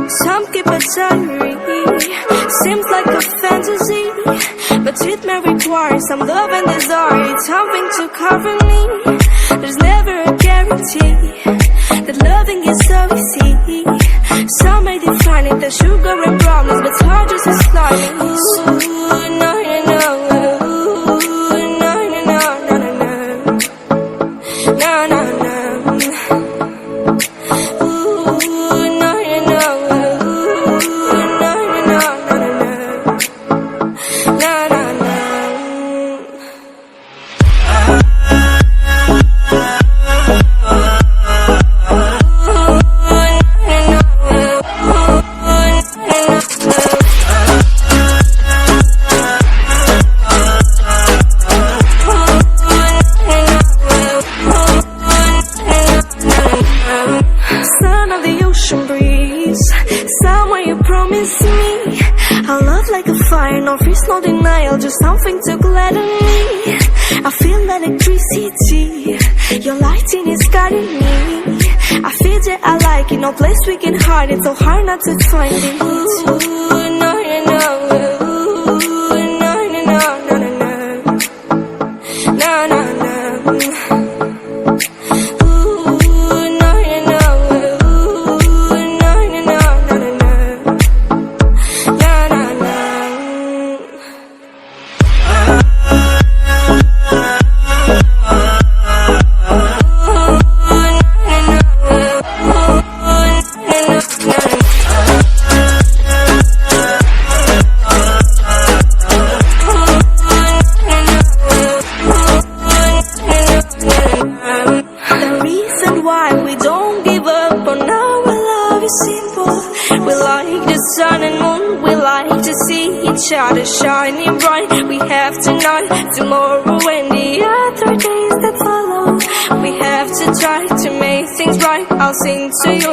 Some keep a diary, seems like a fantasy, but it may require some love and desire. It's something to cover me. There's never a guarantee that loving is so easy. Some may define it as sugar and brownies, but it's hard just as slimy. Ooh, no, no, no. Ooh, no, no, no, no, no, no. No, no, no. Son of the ocean breeze, somewhere you promised me a love like a fire, no fears, no denial, just something to gladden me. I feel electricity, your lighting is guiding me. I feel that I like it, no place we can hide it, so hard not to find it. Ooh, no, no, no. Ooh, no, no, no, no, no, no. No, no, no. We like the sun and moon, we like to see each other shining bright. We have tonight, tomorrow and the other days that follow. We have to try to make things right. I'll sing to you